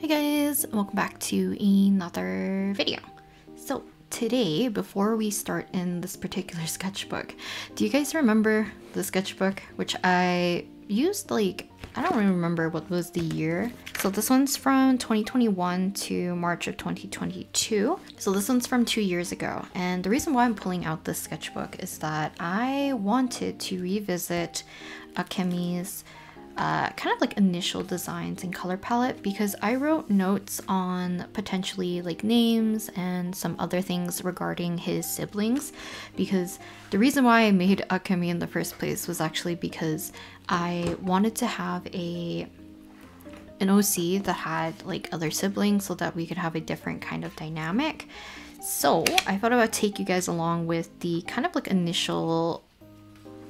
Hey guys, welcome back to another video. So today, before we start in this particular sketchbook, do you guys remember the sketchbook which I used I don't really remember what was the year. So this one's from 2021 to March of 2022. So this one's from 2 years ago. And the reason why I'm pulling out this sketchbook is that I wanted to revisit Akemi's kind of like initial designs and color palette, because I wrote notes on potentially like names and some other things regarding his siblings, because the reason why I made Akemi in the first place was actually because I wanted to have an OC that had like other siblings so that we could have a different kind of dynamic. So I thought I would take you guys along with the kind of like initial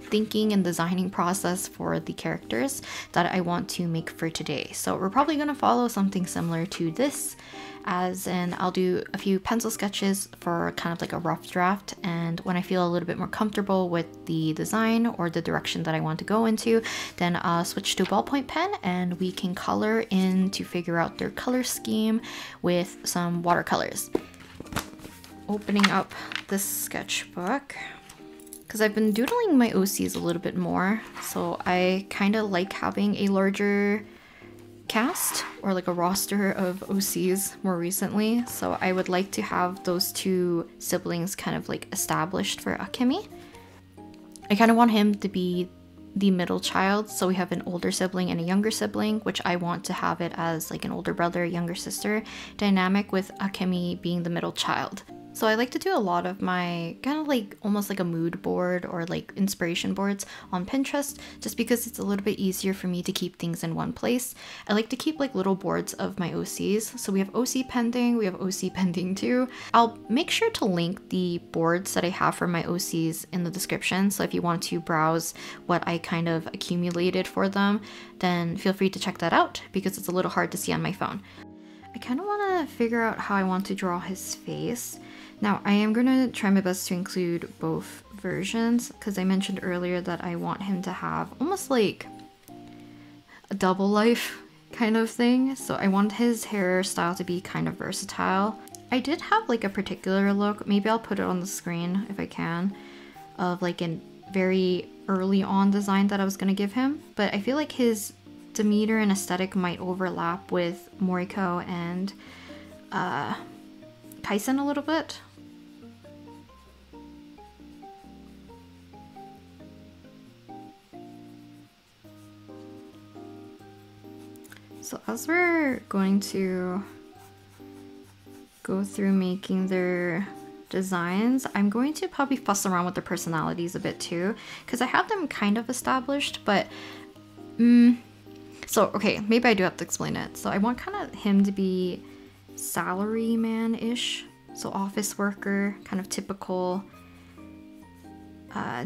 thinking and designing process for the characters that I want to make for today. So we're probably going to follow something similar to this, as in I'll do a few pencil sketches for kind of like a rough draft, and when I feel a little bit more comfortable with the design or the direction that I want to go into, then I'll switch to a ballpoint pen and we can color in to figure out their color scheme with some watercolors. Opening up this sketchbook, because I've been doodling my OCs a little bit more, so I kind of like having a larger cast or like a roster of OCs more recently. So I would like to have those two siblings kind of like established for Akemi. I kind of want him to be the middle child, so we have an older sibling and a younger sibling, which I want to have it as like an older brother, younger sister dynamic, with Akemi being the middle child. So I like to do a lot of my kind of like almost like a mood board or like inspiration boards on Pinterest, just because it's a little bit easier for me to keep things in one place. I like to keep like little boards of my OCs. So we have OC pending, we have OC pending too. I'll make sure to link the boards that I have for my OCs in the description. So if you want to browse what I kind of accumulated for them, then feel free to check that out, because it's a little hard to see on my phone. I kind of want to figure out how I want to draw his face. Now, I am going to try my best to include both versions, because I mentioned earlier that I want him to have almost like a double life kind of thing. So I want his hairstyle to be kind of versatile. I did have like a particular look, maybe I'll put it on the screen if I can, of like a very early on design that I was going to give him. But I feel like his demeanor and aesthetic might overlap with Moriko and Kaisen a little bit. So as we're going to go through making their designs, I'm going to probably fuss around with their personalities a bit too, because I have them kind of established, but so okay, maybe I do have to explain it. So I want kind of him to be salaryman-ish, so office worker, kind of typical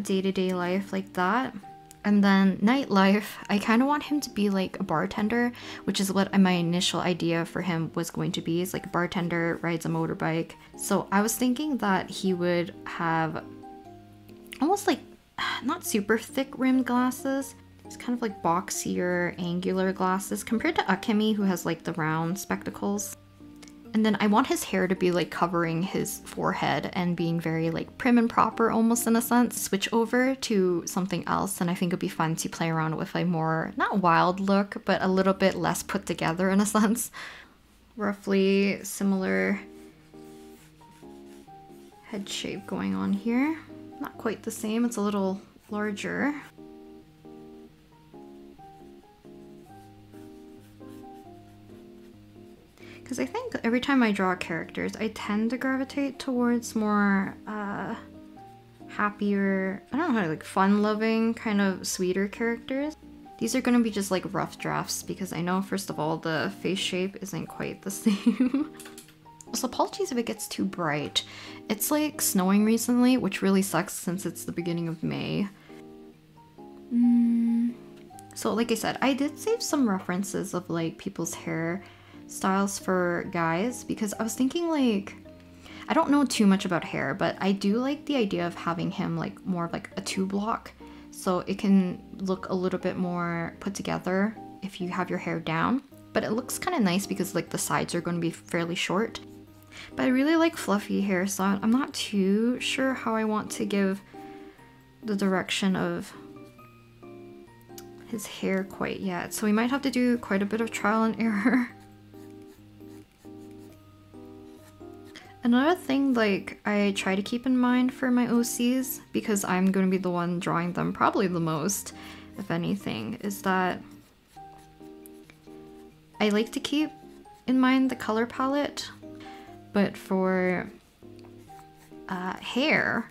day-to-day life like that. And then nightlife, I kind of want him to be like a bartender, which is what my initial idea for him was going to be, is like a bartender, rides a motorbike. So I was thinking that he would have almost like not super thick rimmed glasses. It's kind of like boxier, angular glasses compared to Akemi, who has like the round spectacles. And then I want his hair to be like covering his forehead and being very like prim and proper almost in a sense. Switch over to something else, and I think it'd be fun to play around with a more, not wild look, but a little bit less put together in a sense. Roughly similar head shape going on here. Not quite the same, it's a little larger. Because I think every time I draw characters, I tend to gravitate towards more happier, I don't know, like fun-loving, kind of sweeter characters. These are going to be just like rough drafts, because I know, first of all, the face shape isn't quite the same. Also, apologies if it gets too bright. It's like snowing recently, which really sucks since it's the beginning of May. So like I said, I did save some references of like people's hair styles for guys, because I was thinking like, I don't know too much about hair, but I do like the idea of having him like more of like a 2-block, so it can look a little bit more put together if you have your hair down. but it looks kind of nice because like the sides are going to be fairly short. But I really like fluffy hair, so I'm not too sure how I want to give the direction of his hair quite yet. So we might have to do quite a bit of trial and error. Another thing like I try to keep in mind for my OCs, because I'm going to be the one drawing them probably the most, if anything, is that I like to keep in mind the color palette, but for hair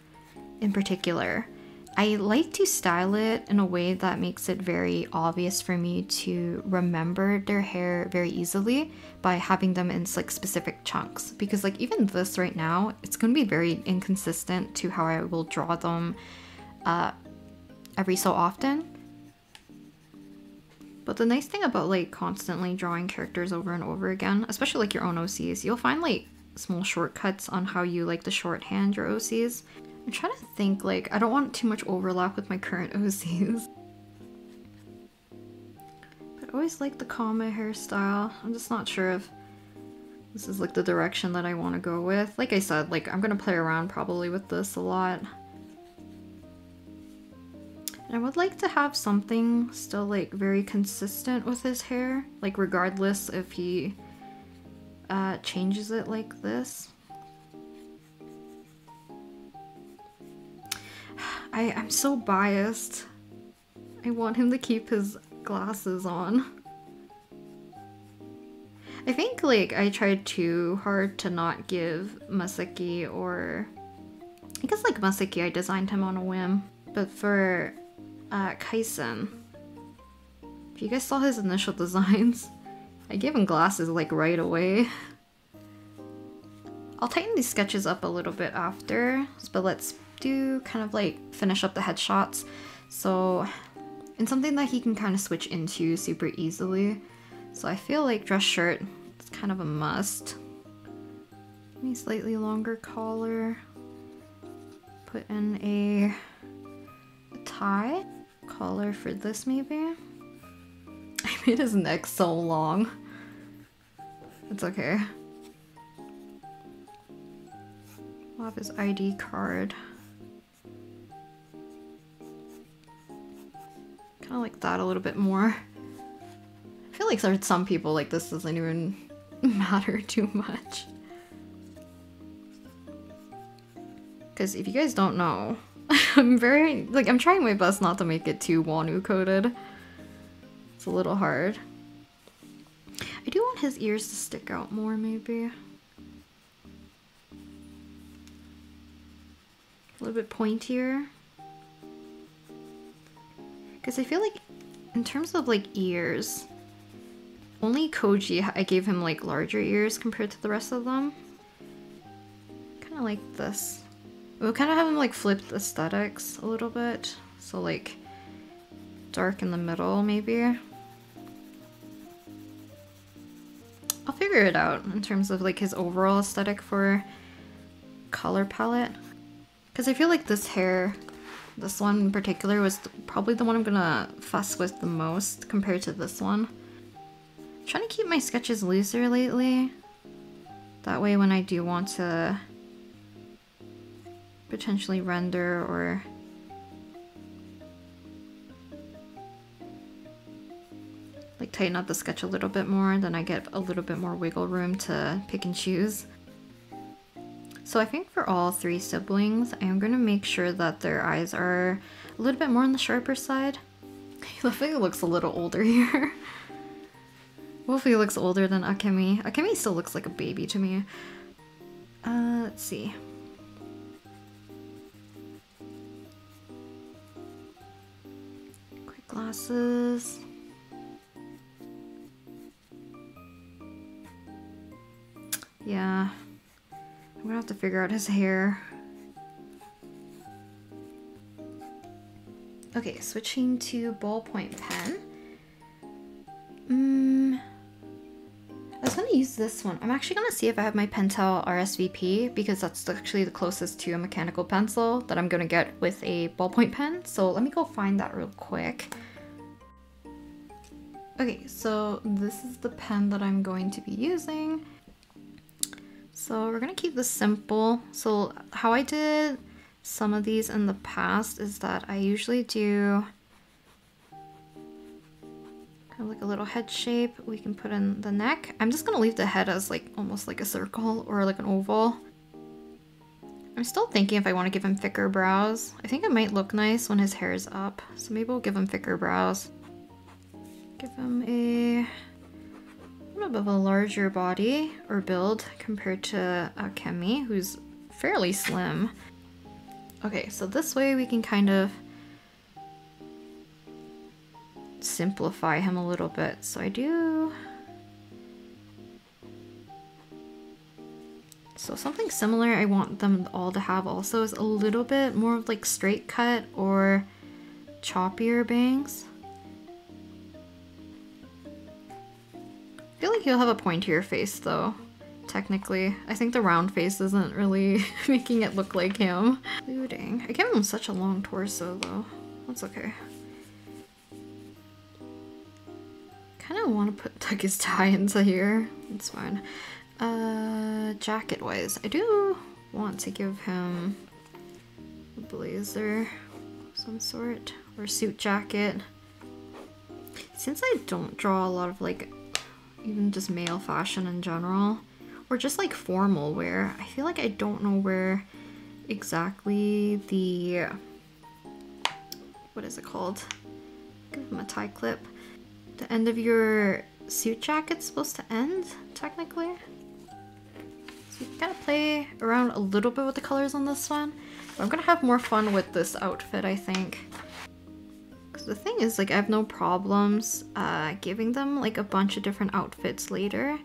in particular, I like to style it in a way that makes it very obvious for me to remember their hair very easily by having them in like specific chunks. Because like even this right now, it's going to be very inconsistent to how I will draw them every so often. But the nice thing about like constantly drawing characters over and over again, especially like your own OCs, you'll find like small shortcuts on how you like to shorthand your OCs. I'm trying to think, like, I don't want too much overlap with my current OCs. But I always like the comma hairstyle. I'm just not sure if this is like the direction that I want to go with. Like I said, like I'm gonna play around probably with this a lot. And I would like to have something still like very consistent with his hair, like regardless if he changes it like this. I'm so biased. I want him to keep his glasses on. I think like I tried too hard to not give Masaki, or I guess like Masaki I designed him on a whim. But for Kaisen, if you guys saw his initial designs, I gave him glasses like right away. I'll tighten these sketches up a little bit after, but let's do kind of like finish up the headshots. So, and something that he can kind of switch into super easily. So I feel like dress shirt is kind of a must. Maybe slightly longer collar. Put in a tie collar for this maybe. I made his neck so long. It's okay. We'll have his ID card. Kind of like that a little bit more. I feel like for some people like this doesn't even matter too much. Because if you guys don't know, I'm trying my best not to make it too Wonu coded. It's a little hard. I do want his ears to stick out more maybe. A little bit pointier. Because I feel like in terms of like ears, only Koji I gave him like larger ears compared to the rest of them. Kind of like this. We'll kind of have him like flipped aesthetics a little bit. So like dark in the middle maybe. I'll figure it out in terms of like his overall aesthetic for color palette. Because I feel like this hair, this one in particular, was probably the one I'm gonna fuss with the most compared to this one. I'm trying to keep my sketches looser lately. That way when I do want to potentially render or like tighten up the sketch a little bit more, then I get a little bit more wiggle room to pick and choose. So I think for all three siblings, I am going to make sure that their eyes are a little bit more on the sharper side. I think it looks a little older here. Hopefully it looks older than Akemi. Akemi still looks like a baby to me. Let's see. Quick glasses. Yeah. I'm gonna have to figure out his hair. Okay, switching to ballpoint pen. I was gonna use this one. I'm actually gonna see if I have my Pentel RSVP because that's actually the closest to a mechanical pencil that I'm gonna get with a ballpoint pen. So let me go find that real quick. Okay, so this is the pen that I'm going to be using. So we're gonna keep this simple. So how I did some of these in the past is that I usually do kind of like a little head shape. We can put in the neck. I'm just gonna leave the head as like almost like a circle or like an oval. I'm still thinking if I want to give him thicker brows. I think it might look nice when his hair is up. So maybe we'll give him thicker brows. Give him a little bit of a larger body or build compared to Akemi, who's fairly slim. Okay, so this way we can kind of simplify him a little bit. So I do... So something similar I want them all to have also is a little bit more of like straight cut or choppier bangs. I feel like he'll have a pointier face though, technically. I think the round face isn't really making it look like him. Ooh, dang. I gave him such a long torso though. That's okay. Kind of want to tuck his tie into here. It's fine. Jacket wise, I do want to give him a blazer of some sort or suit jacket. Since I don't draw a lot of like even just male fashion in general, or just like formal wear, I feel like I don't know where exactly the, what is it called? Give him a tie clip. The end of your suit jacket's supposed to end, technically. So you gotta play around a little bit with the colors on this one. But I'm gonna have more fun with this outfit, I think. The thing is, like, I have no problems giving them like a bunch of different outfits later.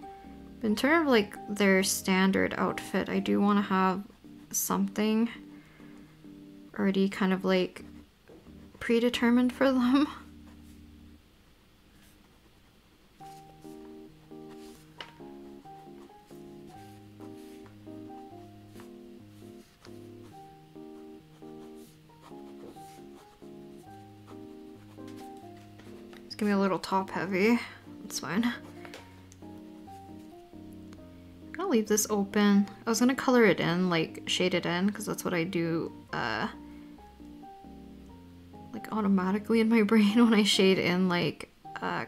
But in terms of like their standard outfit, I do want to have something already kind of like predetermined for them. It's gonna be a little top heavy. That's fine. I'm gonna leave this open. I was gonna color it in, like shade it in, because that's what I do like automatically in my brain when I shade in like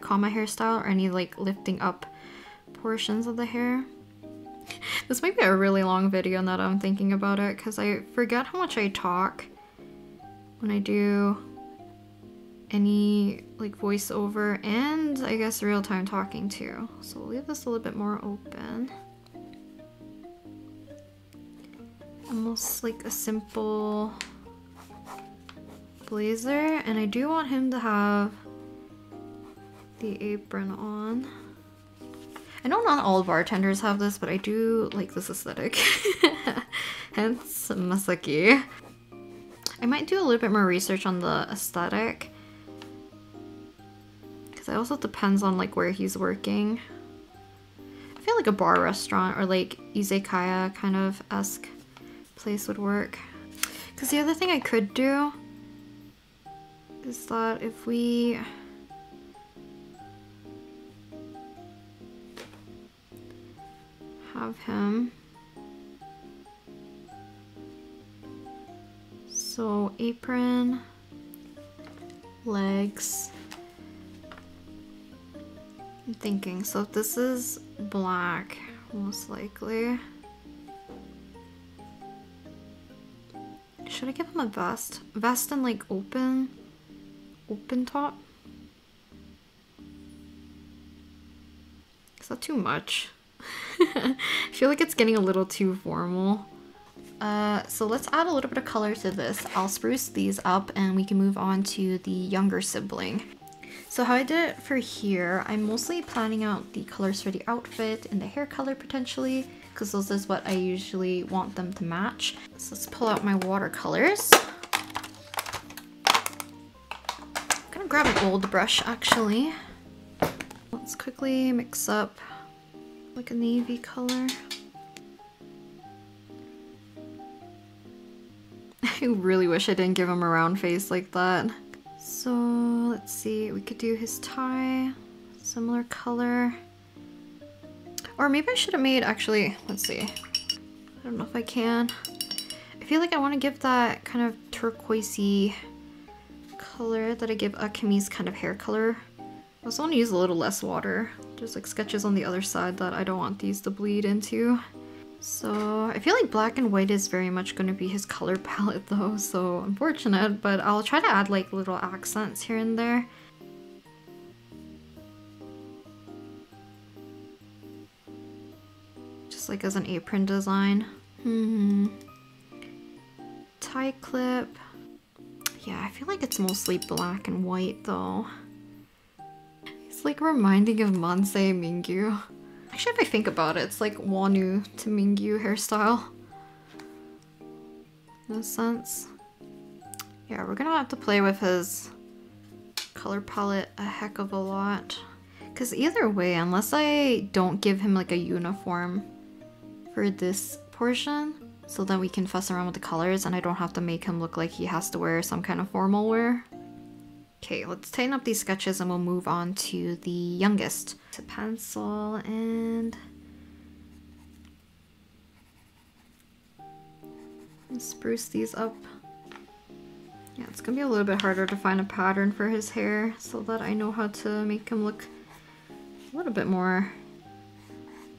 comma hairstyle or any like lifting up portions of the hair. This might be a really long video now that I'm thinking about it, because I forget how much I talk when I do any like voiceover and I guess real-time talking too. So we'll leave this a little bit more open. Almost like a simple blazer, and I do want him to have the apron on. I know not all bartenders have this, but I do like this aesthetic. Hence Masaki. I might do a little bit more research on the aesthetic. It also depends on like where he's working. I feel like a bar restaurant or like izakaya kind of esque place would work. Because the other thing I could do is that if we have him, so apron, legs. I'm thinking, so if this is black, most likely. Should I give him a vest? Vest and like open top? Is that too much? I feel like it's getting a little too formal. So let's add a little bit of color to this. I'll spruce these up and we can move on to the younger sibling. So how I did it for here, I'm mostly planning out the colors for the outfit and the hair color potentially, because those is what I usually want them to match. So let's pull out my watercolors. I'm gonna grab an old brush actually. Let's quickly mix up like a navy color. I really wish I didn't give him a round face like that. So let's see, we could do his tie. Similar color. Or maybe I should have made, actually, let's see. I don't know if I can. I feel like I want to give that kind of turquoisey color that I give Akemi's kind of hair color. I also want to use a little less water. There's like sketches on the other side that I don't want these to bleed into. So I feel like black and white is very much going to be his color palette though, so unfortunate, but I'll try to add like little accents here and there. Just like as an apron design. Tie clip. Yeah, I feel like it's mostly black and white though. It's like reminding of Mansei Mingyu. Actually, if I think about it, it's like Wonu to Mingyu hairstyle. No sense. Yeah, we're gonna have to play with his color palette a heck of a lot. Because either way, unless I don't give him like a uniform for this portion, so then we can fuss around with the colors and I don't have to make him look like he has to wear some kind of formal wear. Okay, let's tighten up these sketches and we'll move on to the youngest. To pencil and spruce these up. Yeah, it's gonna be a little bit harder to find a pattern for his hair so that I know how to make him look a little bit more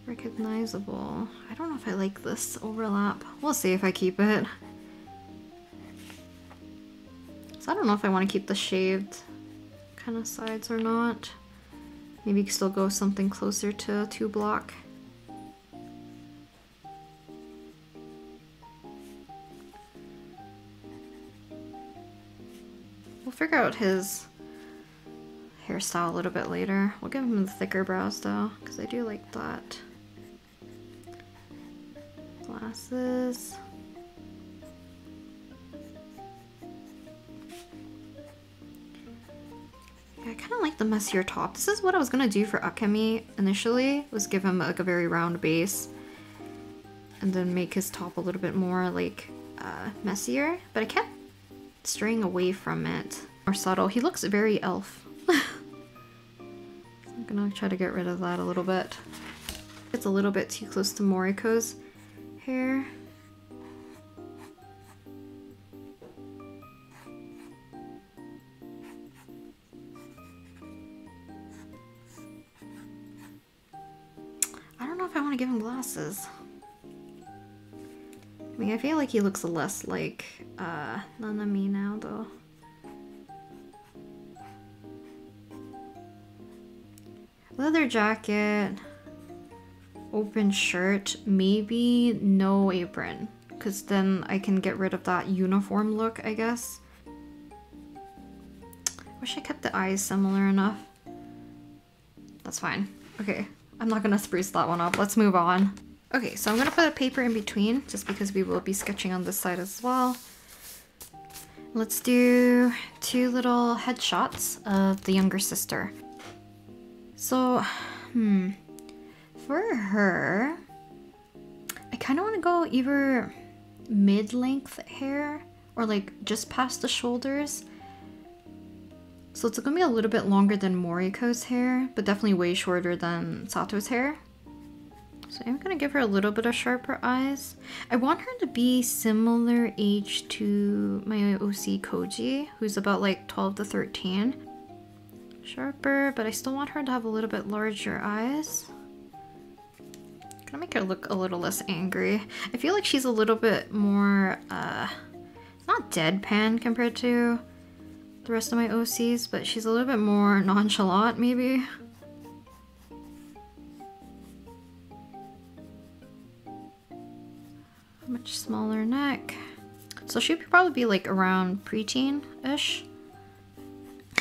recognizable. I don't know if I like this overlap. We'll see if I keep it. So I don't know if I want to keep the shaved kind of sides or not. Maybe still go something closer to 2 block. We'll figure out his hairstyle a little bit later. We'll give him the thicker brows though, because I do like that. Glasses. I kind of like the messier top. This is what I was gonna do for Akemi initially, was give him like a very round base and then make his top a little bit more like messier, but I kept straying away from it. More subtle. He looks very elf. I'm gonna try to get rid of that a little bit. It's a little bit too close to Moriko's hair. I don't know if I want to give him glasses. I mean, I feel like he looks less like Nanami now, though. Leather jacket, open shirt, maybe no apron, because then I can get rid of that uniform look, I guess. Wish I kept the eyes similar enough. That's fine. Okay. I'm not gonna spruce that one up. Let's move on. Okay, so I'm gonna put a paper in between just because we will be sketching on this side as well. Let's do 2 little headshots of the younger sister. So, for her, I kind of want to go either mid-length hair or like just past the shoulders. So it's gonna be a little bit longer than Moriko's hair, but definitely way shorter than Sato's hair. So I'm gonna give her a little bit of sharper eyes. I want her to be similar age to my OC Koji, who's about like 12 to 13. Sharper, but I still want her to have a little bit larger eyes. I'm gonna make her look a little less angry. I feel like she's a little bit more, not deadpan compared to the rest of my OCs, but she's a little bit more nonchalant, maybe. Much smaller neck. So she'd probably be like around preteen-ish.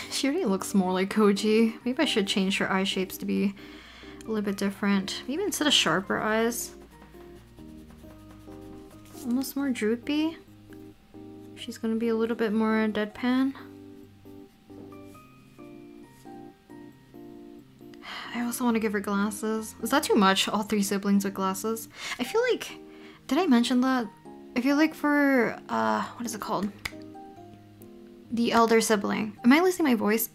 She already looks more like Koji. Maybe I should change her eye shapes to be a little bit different. Maybe instead of sharper eyes, almost more droopy. She's gonna be a little bit more deadpan. I also want to give her glasses. Is that too much? All 3 siblings with glasses? I feel like... Did I mention that? I feel like for... what is it called? The elder sibling. Am I losing my voice?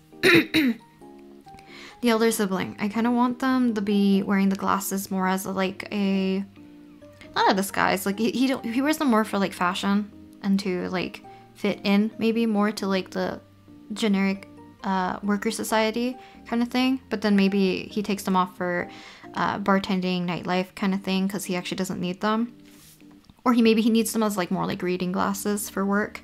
the elder sibling. I kind of want them to be wearing the glasses more as like a, not a disguise. Like he wears them more for like fashion and to like fit in maybe more to like the generic worker society kind of thing. But then maybe he takes them off for bartending, nightlife kind of thing because he actually doesn't need them. Or maybe he needs them as like more like reading glasses for work.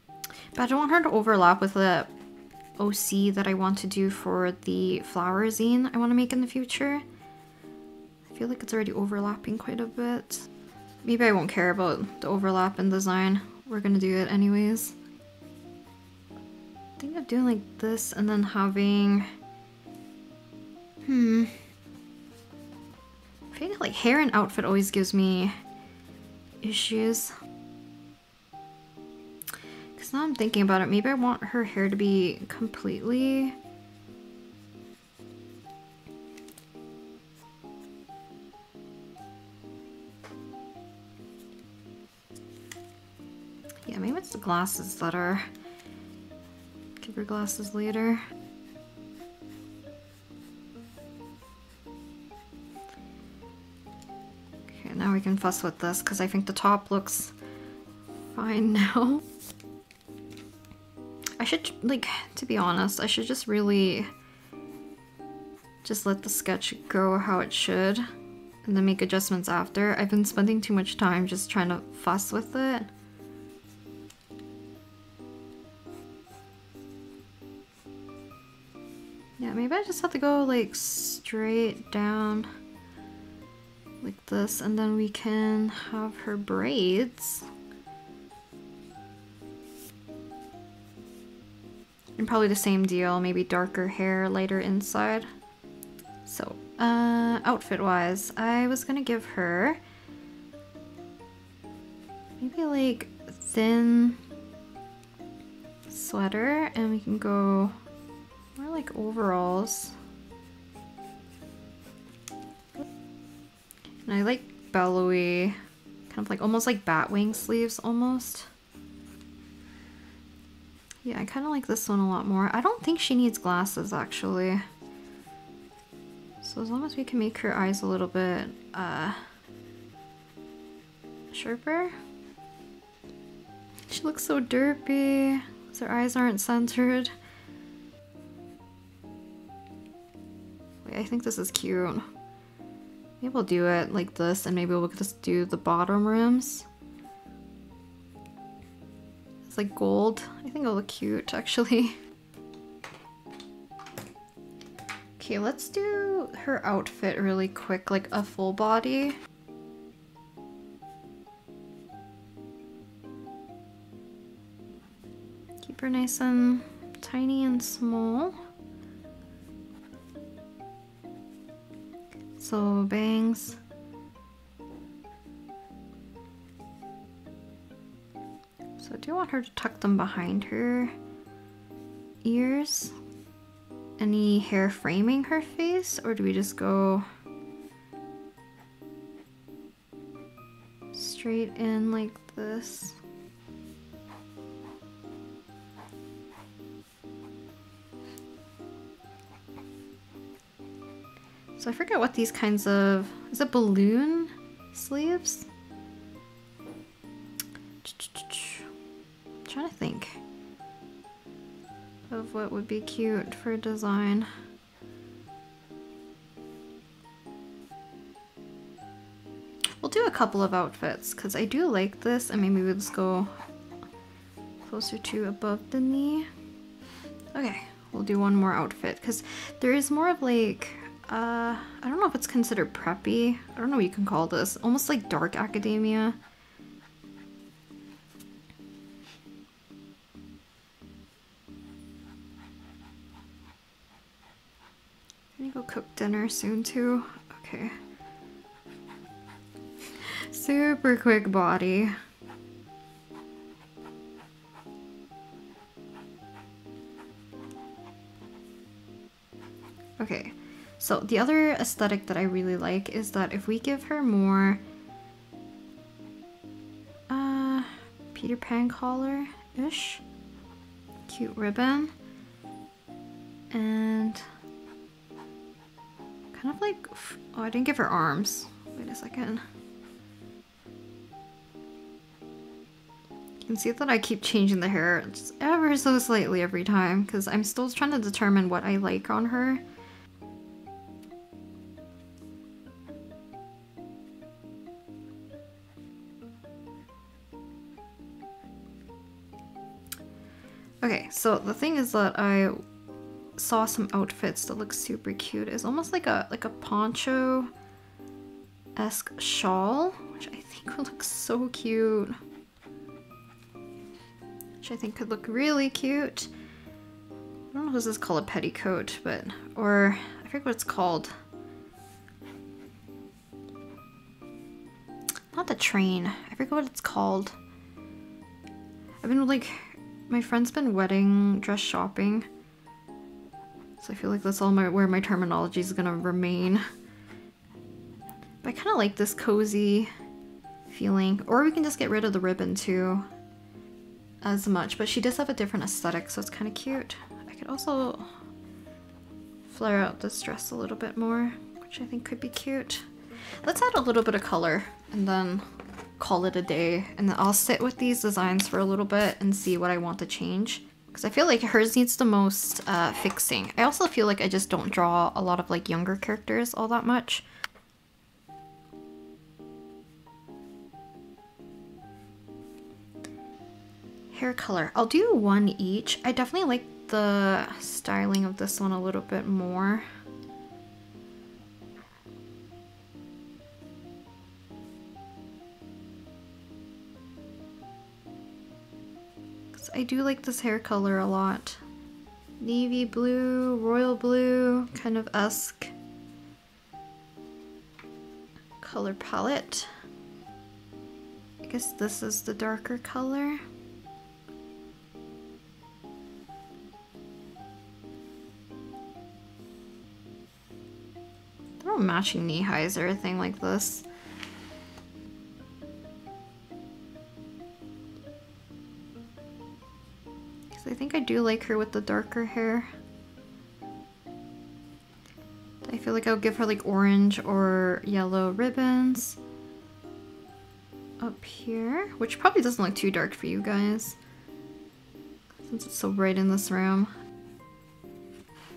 But I don't want her to overlap with the OC that I want to do for the flower zine I want to make in the future. I feel like it's already overlapping quite a bit. Maybe I won't care about the overlap in design. We're gonna do it anyways. I think of doing like this and then having... I feel like hair and outfit always gives me issues. Because now I'm thinking about it, maybe I want her hair to be completely... Yeah, maybe it's the glasses that are... Give her glasses later. Okay, now we can fuss with this because I think the top looks fine now. I should, like, to be honest, I should just really just let the sketch go how it should and then make adjustments after. I've been spending too much time just trying to fuss with it. Yeah, maybe I just have to go like straight down like this and then we can have her braids. And probably the same deal, maybe darker hair, lighter inside. So, outfit wise, I was gonna give her maybe like thin sweater and we can go more like overalls. And I like bellowy, kind of like almost like bat wing sleeves almost. Yeah, I kind of like this one a lot more. I don't think she needs glasses actually. So as long as we can make her eyes a little bit sharper. She looks so derpy. Her eyes aren't centered. Wait, I think this is cute. Maybe we'll do it like this and maybe we'll just do the bottom rims. It's like gold. I think it'll look cute actually. Okay, let's do her outfit really quick, like a full body. Keep her nice and tiny and small. So bangs. So do you want her to tuck them behind her ears? Any hair framing her face, or do we just go straight in like this? So I forget what these kinds of, is it balloon sleeves? I'm trying to think of what would be cute for design. We'll do a couple of outfits because I do like this, and maybe we'll just go closer to above the knee. Okay, we'll do one more outfit because there is more of like, I don't know if it's considered preppy. I don't know what you can call this. Almost like dark academia. I'm gonna go cook dinner soon too. Okay. Super quick body. Okay. So the other aesthetic that I really like is that if we give her more Peter Pan collar-ish, cute ribbon, And kind of like, oh, I didn't give her arms. Wait a second. You can see that I keep changing the hair just ever so slightly every time because I'm still trying to determine what I like on her. Okay, so the thing is that I saw some outfits that look super cute. It's almost like a poncho-esque shawl, which I think would look so cute. Which I think could look really cute. I don't know if this is called a petticoat, but or I forget what it's called. Not the train. I forget what it's called. I've been like, my friend's been wedding dress shopping. So I feel like that's all where my terminology is gonna remain. But I kind of like this cozy feeling. Or we can just get rid of the ribbon too. As much. But she does have a different aesthetic, so it's kind of cute. I could also flare out this dress a little bit more, which I think could be cute. Let's add a little bit of color and then call it a day. And then I'll sit with these designs for a little bit and see what I want to change. Because I feel like hers needs the most fixing. I also feel like I just don't draw a lot of like younger characters all that much. Hair color. I'll do one each. I definitely like the styling of this one a little bit more. I do like this hair color a lot. Navy blue, royal blue, kind of esque color palette. I guess this is the darker color. They're all matching knee highs or anything like this. I think I do like her with the darker hair. I feel like I'll give her like orange or yellow ribbons up here, which probably doesn't look too dark for you guys since it's so bright in this room.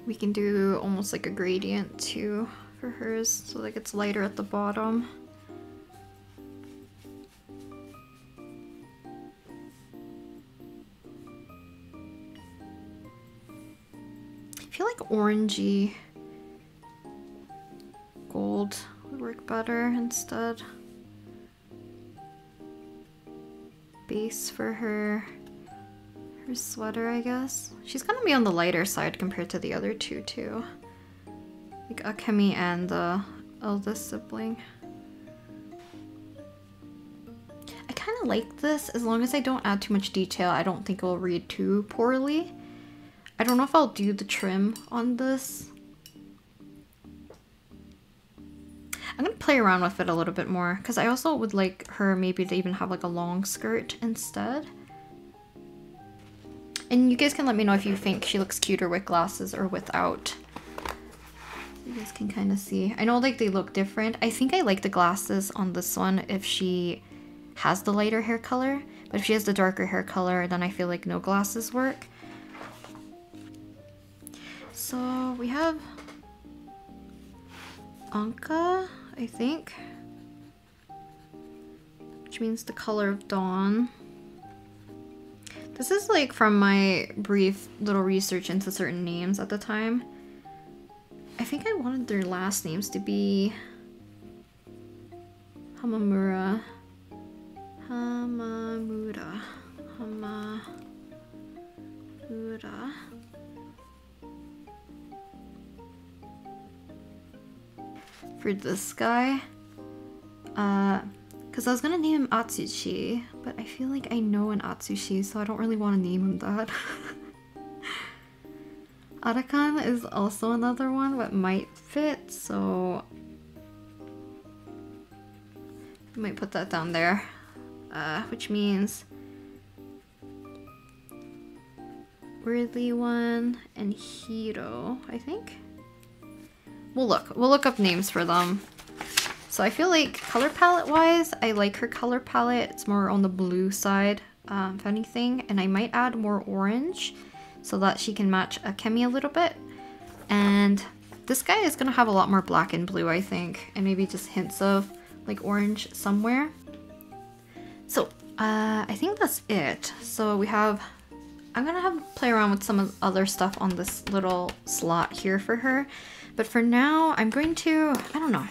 We can do almost like a gradient too for hers, so like it's lighter at the bottom. I feel like orangey gold would work better instead. Base for her sweater, I guess. She's gonna be on the lighter side compared to the other two too. Like Akemi and the eldest sibling. I kind of like this as long as I don't add too much detail. I don't think it will read too poorly. I don't know if I'll do the trim on this. I'm gonna play around with it a little bit more because I also would like her maybe to even have like a long skirt instead. And you guys can let me know if you think she looks cuter with glasses or without. You guys can kind of see. I know like they look different. I think I like the glasses on this one if she has the lighter hair color. But if she has the darker hair color, then I feel like no glasses work. So we have Anka, I think, which means the color of dawn. This is like from my brief little research into certain names at the time. I think I wanted their last names to be Hamamura. Hamamura. For this guy, because I was gonna name him Atsushi, but I feel like I know an Atsushi, so I don't really want to name him that. Arakan is also another one that might fit, so I might put that down there, which means Worthy one, and Hiro, I think. We'll look up names for them. So I feel like color palette wise, I like her color palette. It's more on the blue side, if anything, and I might add more orange so that she can match Akemi a little bit. And this guy is gonna have a lot more black and blue, I think, and maybe just hints of like orange somewhere. So I think that's it. So we have, I'm gonna have to play around with some of the other stuff on this little slot here for her. But for now, I'm going to, I don't know.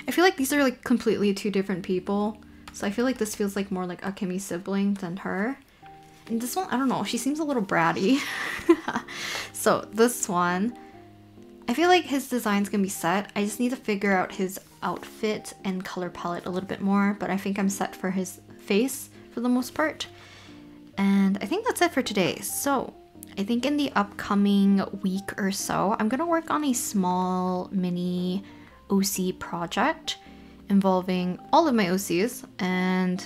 I feel like these are like completely two different people. So I feel like this feels like more like Akemi's sibling than her. And this one, I don't know, she seems a little bratty. So this one, I feel like his design's gonna be set. I just need to figure out his outfit and color palette a little bit more, but I think I'm set for his face for the most part. And I think that's it for today. So I think in the upcoming week or so, I'm gonna work on a small mini OC project involving all of my OCs, and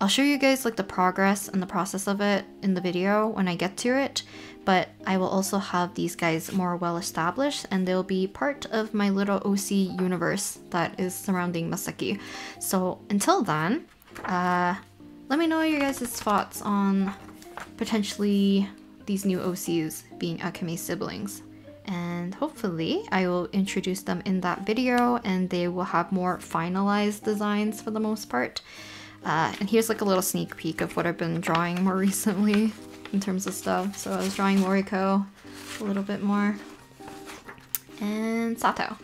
I'll show you guys like the progress and the process of it in the video when I get to it, but I will also have these guys more well established and they'll be part of my little OC universe that is surrounding Masaki. So until then, let me know your guys' thoughts on potentially these new OCs being Akemi's siblings. And hopefully I will introduce them in that video and they will have more finalized designs for the most part. And here's like a little sneak peek of what I've been drawing more recently in terms of stuff. So I was drawing Moriko a little bit more and Sato.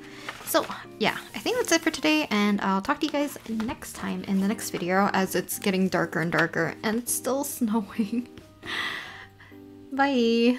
So yeah, I think that's it for today, and I'll talk to you guys next time in the next video as it's getting darker and darker and it's still snowing. Bye!